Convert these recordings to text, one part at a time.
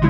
Hey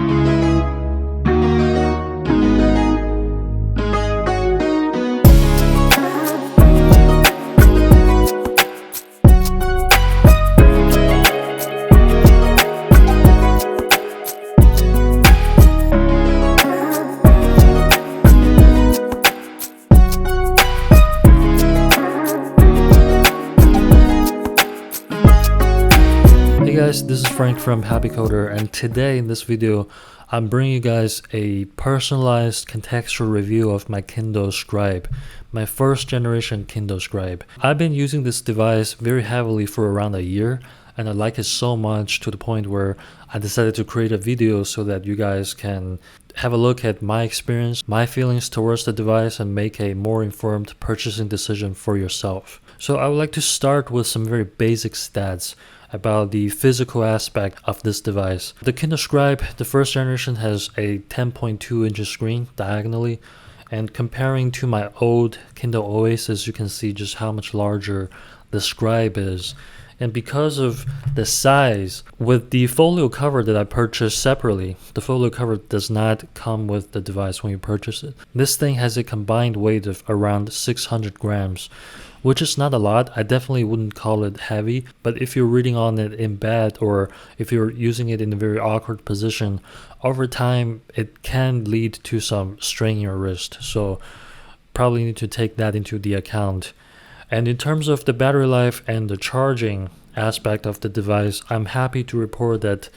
guys, this is Frank from Happy Coder, and today in this video I'm bringing you guys a personalized contextual review of my Kindle Scribe, my first generation Kindle Scribe. I've been using this device very heavily for around a year, and I like it so much to the point where I decided to create a video so that you guys can have a look at my experience, my feelings towards the device, and make a more informed purchasing decision for yourself. So I would like to start with some very basic stats about the physical aspect of this device. The Kindle Scribe, the first generation, has a 10.2 inch screen diagonally, and comparing to my old Kindle Oasis, you can see just how much larger the Scribe is. And because of the size, with the folio cover that I purchased separately, the folio cover does not come with the device when you purchase it. This thing has a combined weight of around 600 grams, which is not a lot. I definitely wouldn't call it heavy, but if you're reading on it in bed or if you're using it in a very awkward position, over time it can lead to some strain in your wrist. So probably need to take that into the account. And in terms of the battery life and the charging aspect of the device, I'm happy to report that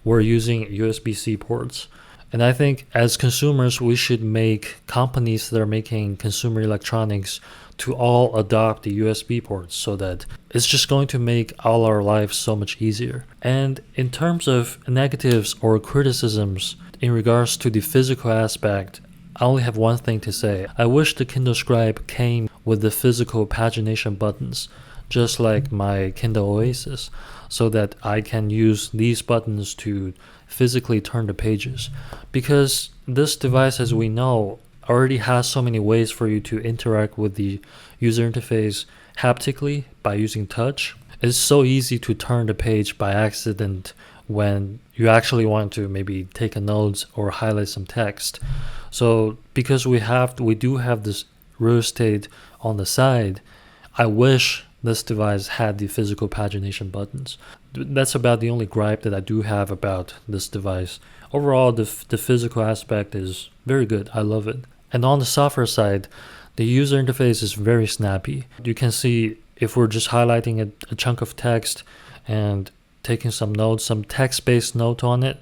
we're using USB-C ports. And I think as consumers, we should make companies that are making consumer electronics to all adopt the USB ports, so that it's just going to make all our lives so much easier. And in terms of negatives or criticisms in regards to the physical aspect, I only have one thing to say. I wish the Kindle Scribe came with the physical pagination buttons, just like my Kindle Oasis, so that I can use these buttons to physically turn the pages. Because this device, as we know, already has so many ways for you to interact with the user interface haptically by using touch. It's so easy to turn the page by accident when you actually want to maybe take a note or highlight some text. So because we do have this real estate on the side, I wish this device had the physical pagination buttons. That's about the only gripe that I do have about this device. Overall, the physical aspect is very good. I love it. And on the software side, the user interface is very snappy. You can see if we're just highlighting a chunk of text and taking some notes, some text-based note on it,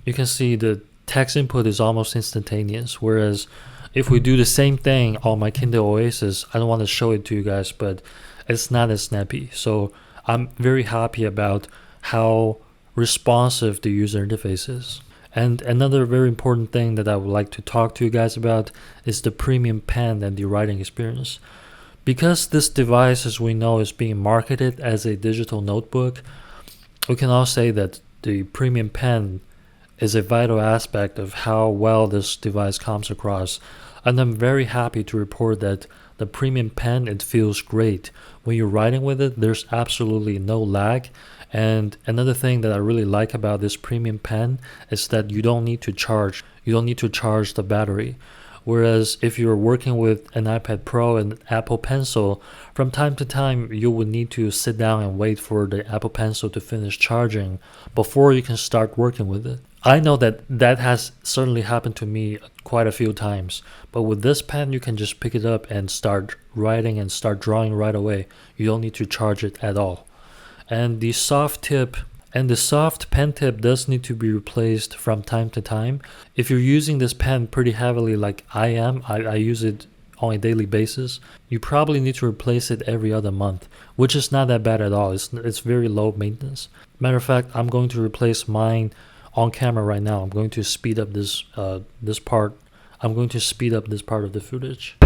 you can see the text input is almost instantaneous. Whereas if we do the same thing on my Kindle Oasis, I don't want to show it to you guys, but it's not as snappy. So I'm very happy about how responsive the user interface is. And another very important thing that I would like to talk to you guys about is the premium pen and the writing experience. Because this device, as we know, is being marketed as a digital notebook, we can all say that the premium pen is a vital aspect of how well this device comes across. And I'm very happy to report that the premium pen, it feels great. When you're writing with it, there's absolutely no lag. And another thing that I really like about this premium pen is that you don't need to charge the battery. Whereas if you're working with an iPad Pro and Apple Pencil, from time to time you would need to sit down and wait for the Apple Pencil to finish charging before you can start working with it. I know that has certainly happened to me quite a few times, but with this pen you can just pick it up and start writing and start drawing right away. You don't need to charge it at all. And the soft pen tip does need to be replaced from time to time. If you're using this pen pretty heavily like I am, I use it on a daily basis, you probably need to replace it every other month, which is not that bad at all. It's very low maintenance. Matter of fact, I'm going to replace mine on camera right now. I'm going to speed up this part. I'm going to speed up this part of the footage.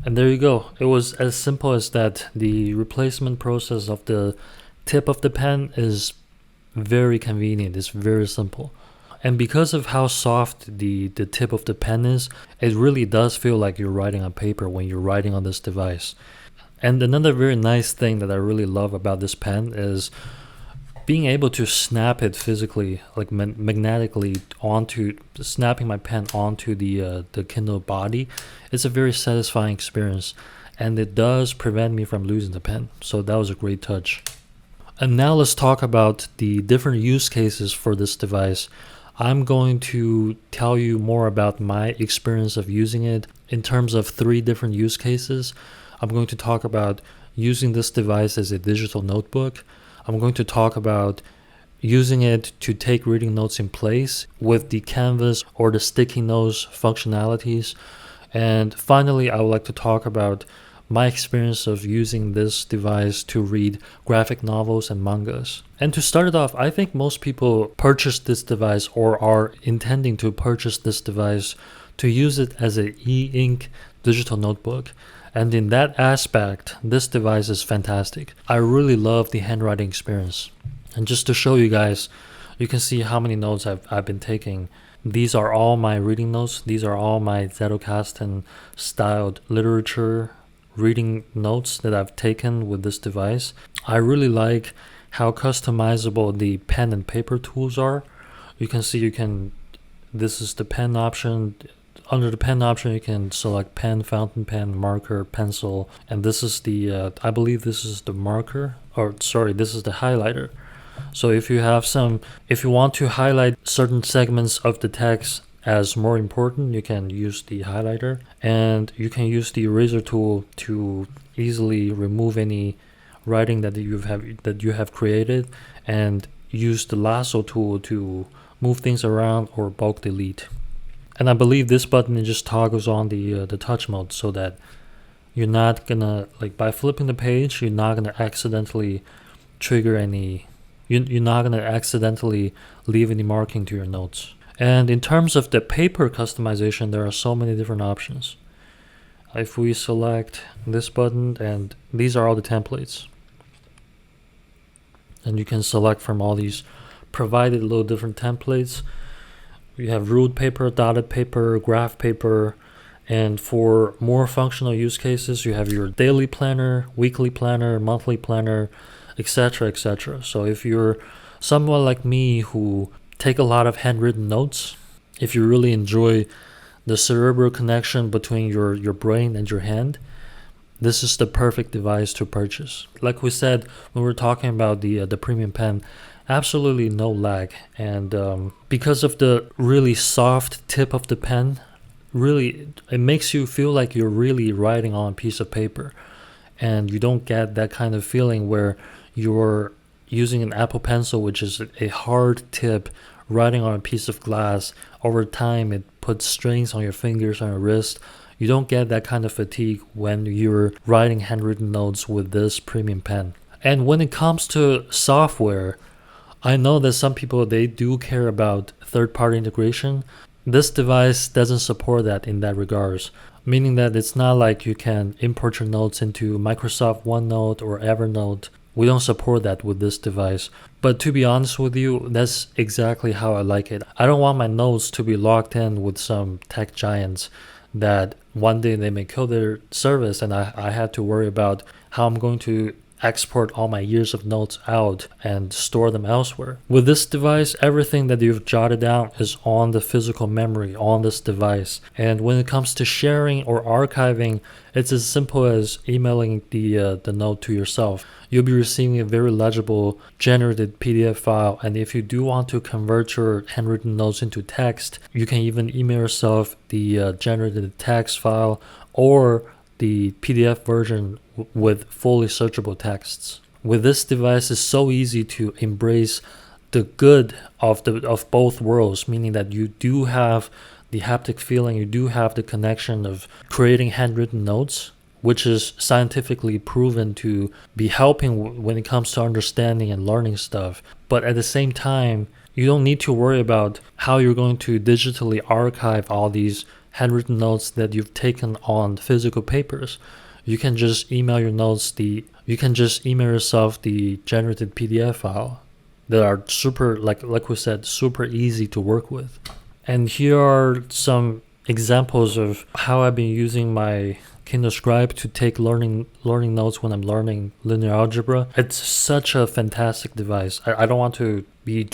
And there you go. It was as simple as that. The replacement process of the tip of the pen is very convenient. It's very simple. And because of how soft the tip of the pen is, it really does feel like you're writing on paper when you're writing on this device. And another very nice thing that I really love about this pen is being able to snap it physically, like magnetically onto, snapping my pen onto the Kindle body. It's a very satisfying experience, and it does prevent me from losing the pen. So that was a great touch. And now let's talk about the different use cases for this device. I'm going to tell you more about my experience of using it in terms of 3 different use cases. I'm going to talk about using this device as a digital notebook. I'm going to talk about using it to take reading notes in place with the canvas or the sticky notes functionalities. And finally, I would like to talk about my experience of using this device to read graphic novels and mangas. And to start it off, I think most people purchase this device or are intending to purchase this device to use it as an e-ink digital notebook. And in that aspect, this device is fantastic. I really love the handwriting experience. And just to show you guys, you can see how many notes I've been taking. These are all my reading notes. These are all my zettelkasten styled literature reading notes that I've taken with this device. I really like how customizable the pen and paper tools are. You can see this is the pen option. Under the pen option, you can select pen, fountain pen, marker, pencil, and this is the, I believe this is the marker, or sorry, this is the highlighter. So if you want to highlight certain segments of the text as more important, you can use the highlighter, and you can use the eraser tool to easily remove any writing that you have created, and use the lasso tool to move things around or bulk delete. And I believe this button just toggles on the touch mode so that you're not gonna, like, by flipping the page, you're not gonna accidentally trigger any, you're not gonna accidentally leave any marking to your notes. And in terms of the paper customization, there are so many different options. If we select this button, and these are all the templates, and you can select from all these provided little different templates. You have ruled paper, dotted paper, graph paper, and for more functional use cases, you have your daily planner, weekly planner, monthly planner, etc., etc. So if you're someone like me who take a lot of handwritten notes, if you really enjoy the cerebral connection between your brain and your hand, this is the perfect device to purchase. Like we said when we were talking about the premium pen, absolutely no lag, and because of the really soft tip of the pen, really it makes you feel like you're really writing on a piece of paper, and you don't get that kind of feeling where you're using an Apple Pencil, which is a hard tip, writing on a piece of glass. Over time, it puts strains on your fingers, on your wrist. You don't get that kind of fatigue when you're writing handwritten notes with this premium pen. And when it comes to software, I know that some people, they do care about third-party integration. This device doesn't support that in that regards, meaning that it's not like you can import your notes into Microsoft OneNote or Evernote. We don't support that with this device. But to be honest with you, that's exactly how I like it. I don't want my notes to be locked in with some tech giants that one day they may kill their service, and I have to worry about how I'm going to export all my years of notes out and store them elsewhere. With this device, everything that you've jotted down is on the physical memory on this device. And when it comes to sharing or archiving, it's as simple as emailing the note to yourself. You'll be receiving a very legible generated PDF file, and if you do want to convert your handwritten notes into text, you can even email yourself the generated text file or the PDF version with fully searchable texts. With this device, it's so easy to embrace the good of both worlds, meaning that you do have the haptic feeling, you do have the connection of creating handwritten notes, which is scientifically proven to be helping when it comes to understanding and learning stuff. But at the same time, you don't need to worry about how you're going to digitally archive all these handwritten notes that you've taken on physical papers. You can just email your notes, you can just email yourself the generated PDF file, that are super, like we said, super easy to work with. And here are some examples of how I've been using my Kindle Scribe to take learning notes when I'm learning linear algebra. It's such a fantastic device. I don't want to be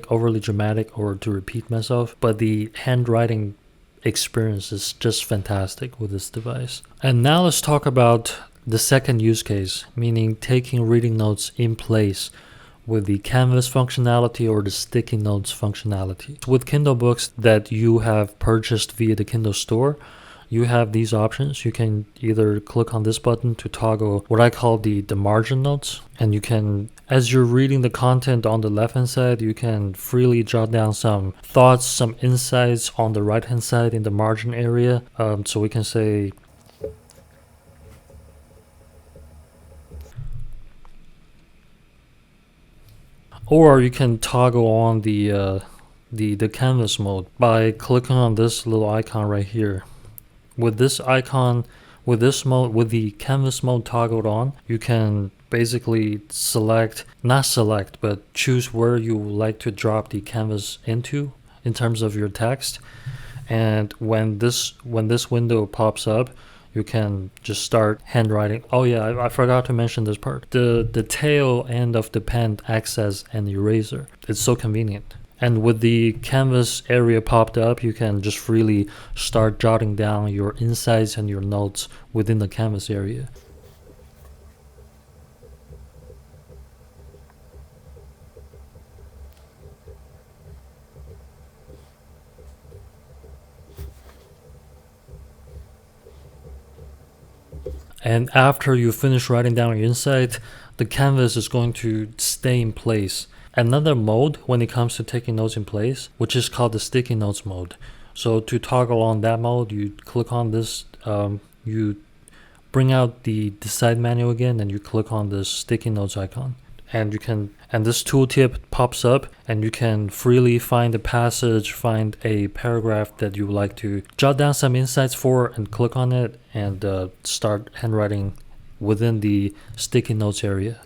overly dramatic, or to repeat myself, but the handwriting experience is just fantastic with this device. And now let's talk about the second use case, meaning taking reading notes in place with the Canvas functionality or the sticky notes functionality. With Kindle books that you have purchased via the Kindle store, you have these options. You can either click on this button to toggle what I call the margin notes, and you can, as you're reading the content on the left hand side, you can freely jot down some thoughts, some insights on the right hand side in the margin area. So we can say, or you can toggle on the canvas mode by clicking on this little icon right here. With this icon, with the canvas mode toggled on, you can basically but choose where you would like to drop the canvas into in terms of your text. And when this window pops up, you can just start handwriting. Oh yeah, I forgot to mention this part. The tail end of the pen acts as an eraser. It's so convenient. And with the canvas area popped up, you can just freely start jotting down your insights and your notes within the canvas area. And after you finish writing down your insight, the canvas is going to stay in place. Another mode when it comes to taking notes in place, which is called the sticky notes mode. So to toggle on that mode, you click on this, you bring out the side menu again, and you click on this sticky notes icon. And this tooltip pops up, and you can freely find a passage, find a paragraph that you would like to jot down some insights for, and click on it and start handwriting within the sticky notes area.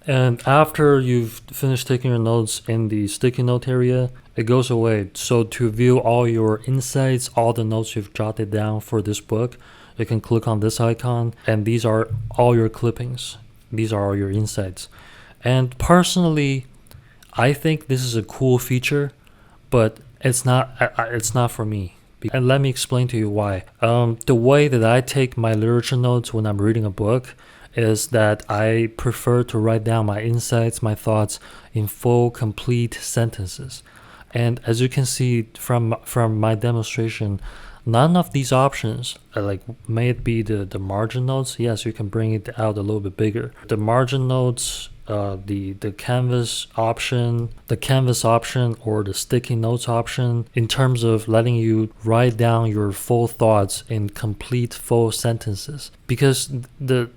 And after you've finished taking your notes in the sticky note area, it goes away. So to view all your insights, all the notes you've jotted down for this book, you can click on this icon, and these are all your clippings. These are all your insights. And personally, I think this is a cool feature, but it's not for me. And let me explain to you why. The way that I take my literature notes when I'm reading a book is that I prefer to write down my insights, my thoughts in full, complete sentences. And as you can see from my demonstration, none of these options, may it be the margin notes, yes, you can bring it out a little bit bigger. The margin notes, the canvas option, or the sticky notes option, in terms of letting you write down your full thoughts in complete full sentences, because the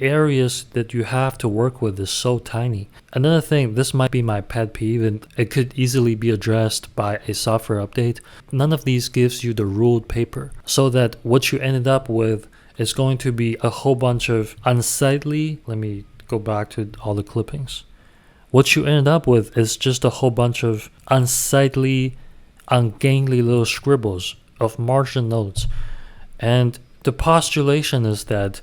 areas that you have to work with is so tiny. Another thing, this might be my pet peeve, and it could easily be addressed by a software update. None of these gives you the ruled paper, so that what you ended up with is going to be a whole bunch of unsightly, let me go back to all the clippings. What you end up with is just a whole bunch of unsightly, ungainly little scribbles of margin notes. And the postulation is that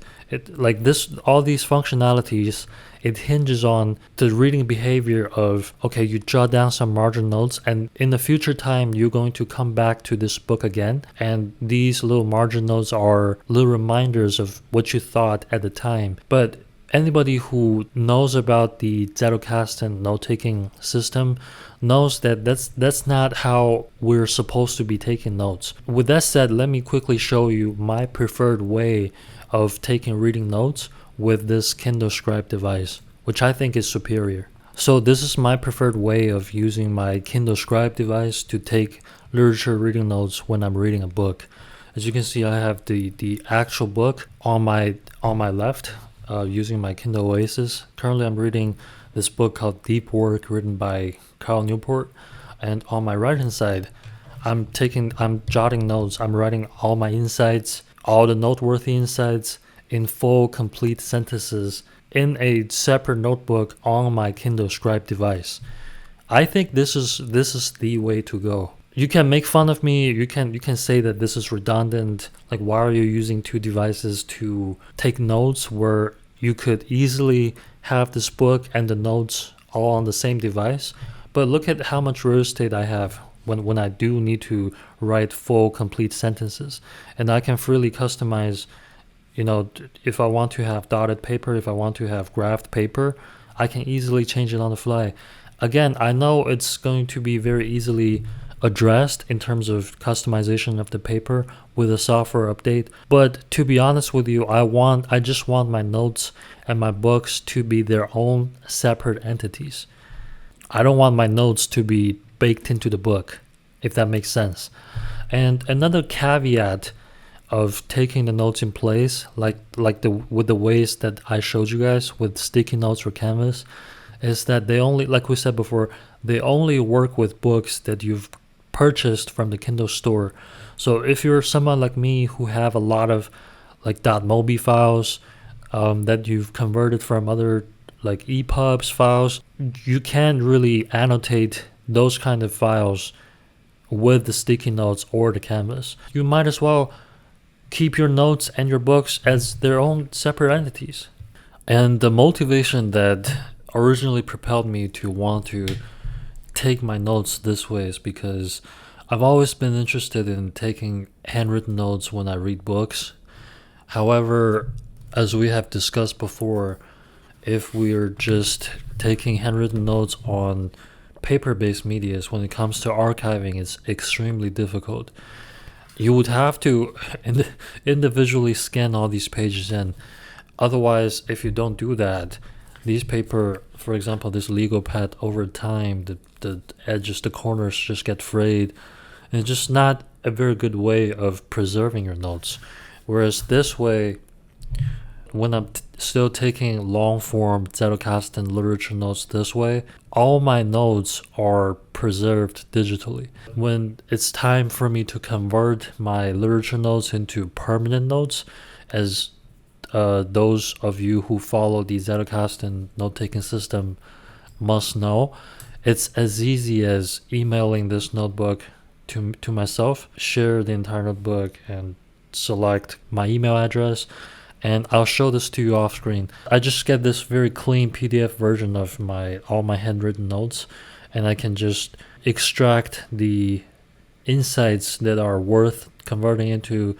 all these functionalities, it hinges on the reading behavior of, okay, you jot down some margin notes, and in the future time, you're going to come back to this book again. And these little margin notes are little reminders of what you thought at the time. But anybody who knows about the zettelkasten note-taking system knows that that's not how we're supposed to be taking notes. With that said, let me quickly show you my preferred way of taking reading notes with this Kindle Scribe device, which I think is superior. So this is my preferred way of using my Kindle Scribe device to take literature reading notes when I'm reading a book. As you can see, I have the actual book on my left. using my Kindle Oasis. Currently, I'm reading this book called Deep Work, written by Carl Newport. And on my right hand side, I'm jotting notes. I'm writing all my insights, all the noteworthy insights in full, complete sentences in a separate notebook on my Kindle Scribe device. I think this is the way to go. You can make fun of me. You can say that this is redundant. Like, why are you using two devices to take notes where you could easily have this book and the notes all on the same device? But look at how much real estate I have when I do need to write full, complete sentences. And I can freely customize, if I want to have dotted paper, if I want to have graphed paper, I can easily change it on the fly. Again, I know it's going to be very easily addressed in terms of customization of the paper with a software update. But to be honest with you, I just want my notes and my books to be their own separate entities. I don't want my notes to be baked into the book, if that makes sense. And another caveat of taking the notes in place, with the ways that I showed you guys with sticky notes or canvas, is that they only, like we said before, they only work with books that you've purchased from the Kindle store. So if you're someone like me who have a lot of like .mobi files that you've converted from other like EPUBs files, you can't really annotate those kind of files with the sticky notes or the canvas. You might as well keep your notes and your books as their own separate entities. And the motivation that originally propelled me to want to take my notes this way is because I've always been interested in taking handwritten notes when I read books. However, as we have discussed before, if we're just taking handwritten notes on paper-based medias, when it comes to archiving, it's extremely difficult. You would have to individually scan all these pages in. Otherwise, if you don't do that, these paper, for example, this legal pad, over time, the edges, the corners just get frayed. And it's just not a very good way of preserving your notes. Whereas this way, when I'm still taking long-form zettelkasten literature notes this way, all my notes are preserved digitally. When it's time for me to convert my literature notes into permanent notes, as those of you who follow the zettelkasten note-taking system must know, it's as easy as emailing this notebook to myself, share the entire notebook, and select my email address, and I'll show this to you off screen. I just get this very clean PDF version of all my handwritten notes, and I can just extract the insights that are worth converting into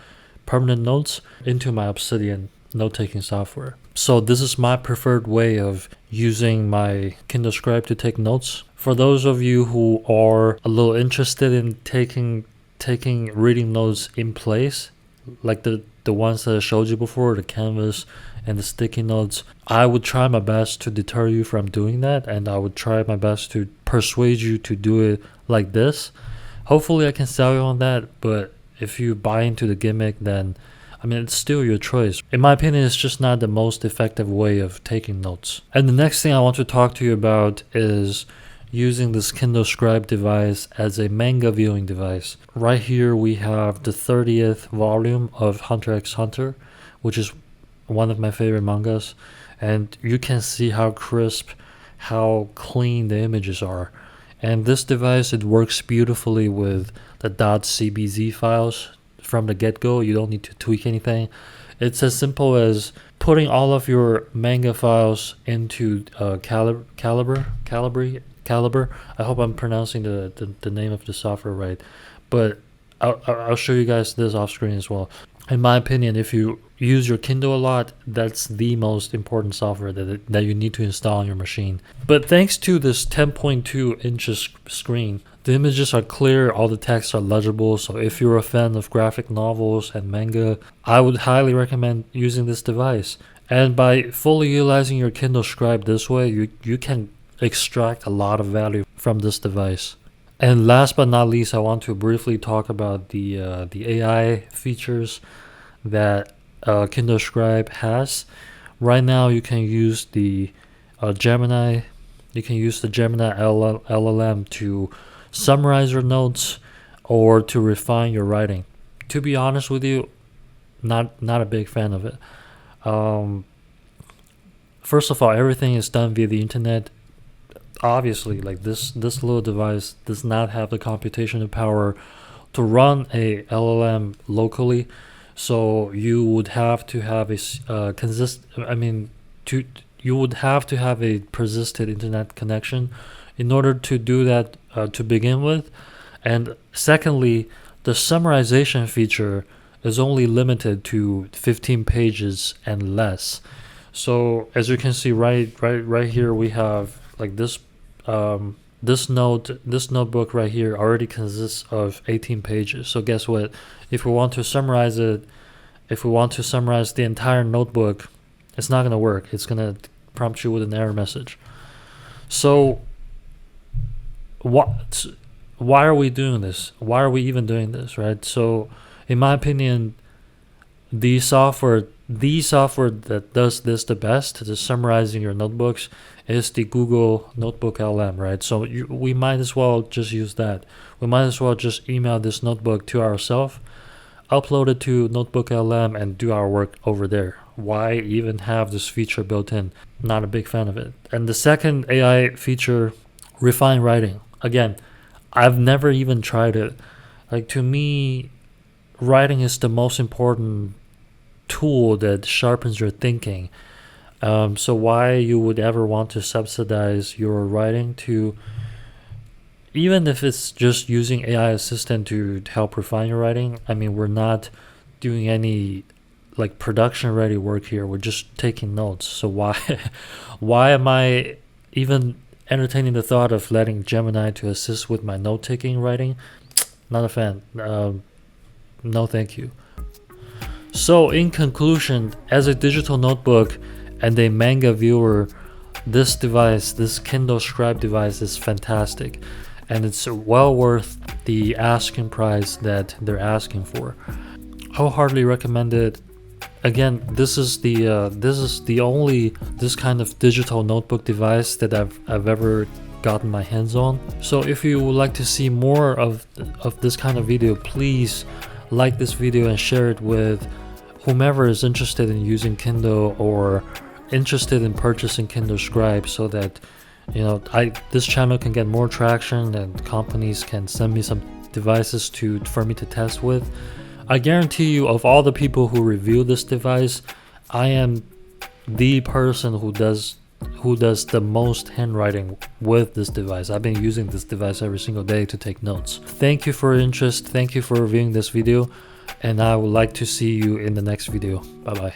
permanent notes into my Obsidian note-taking software. So this is my preferred way of using my Kindle Scribe to take notes. For those of you who are a little interested in taking reading notes in place, like the ones that I showed you before, the canvas and the sticky notes, I would try my best to deter you from doing that, and I would try my best to persuade you to do it like this. Hopefully I can sell you on that, but if you buy into the gimmick, then it's still your choice. In my opinion, it's just not the most effective way of taking notes. And the next thing I want to talk to you about is using this Kindle Scribe device as a manga viewing device. Right here we have the 30th volume of Hunter x Hunter, which is one of my favorite mangas, and you can see how crisp, how clean the images are. And this device, it works beautifully with the .cbz files from the get-go. You don't need to tweak anything. It's as simple as putting all of your manga files into Calibre. I hope I'm pronouncing the name of the software right, but I'll show you guys this off screen as well. In my opinion, if you use your Kindle a lot, that's the most important software that you need to install on your machine. But thanks to this 10.2 inches screen, the images are clear, all the texts are legible. So if you're a fan of graphic novels and manga, I would highly recommend using this device. And by fully utilizing your Kindle Scribe this way, you can extract a lot of value from this device. And last but not least, I want to briefly talk about the AI features that Kindle Scribe has. Right now you can use the Gemini. You can use the Gemini LLM to summarize your notes or to refine your writing. To be honest with you, not a big fan of it. First of all, everything is done via the internet. Obviously, like this little device does not have the computational power to run a LLM locally, so you would have to have a you would have to have a persistent internet connection in order to do that to begin with. And secondly, the summarization feature is only limited to 15 pages and less. So as you can see right here, we have like this this notebook right here already consists of 18 pages. So guess what? If we want to summarize it, if we want to summarize the entire notebook, it's not going to work. It's going to prompt you with an error message. So why are we doing this? Why are we even doing this, right? So in my opinion, the software that does this the best, the summarizing your notebooks, is the Google Notebook LM, right? So we might as well just use that. We might as well just email this notebook to ourselves, upload it to Notebook LM, and do our work over there. Why even have this feature built in? Not a big fan of it. And the second AI feature, refine writing. Again, I've never even tried it. Like, to me, writing is the most important tool that sharpens your thinking. So why you would ever want to subsidize your writing to, even if it's just using AI assistant to help refine your writing? I mean, we're not doing any like production ready work here. We're just taking notes. So why am I even entertaining the thought of letting Gemini to assist with my note taking writing? Not a fan. No thank you. So in conclusion, as a digital notebook and a manga viewer, this device, this Kindle Scribe device, is fantastic, and it's well worth the asking price that they're asking for. Wholeheartedly recommend it. Again, this is the only this kind of digital notebook device that I've ever gotten my hands on. So if you would like to see more of this kind of video, please like this video and share it with whomever is interested in using Kindle or interested in purchasing Kindle Scribe, so that this channel can get more traction and companies can send me some devices for me to test with. I guarantee you, of all the people who review this device, I am the person who does the most handwriting with this device. I've been using this device every single day to take notes. Thank you for your interest. Thank you for reviewing this video, and I would like to see you in the next video. Bye bye.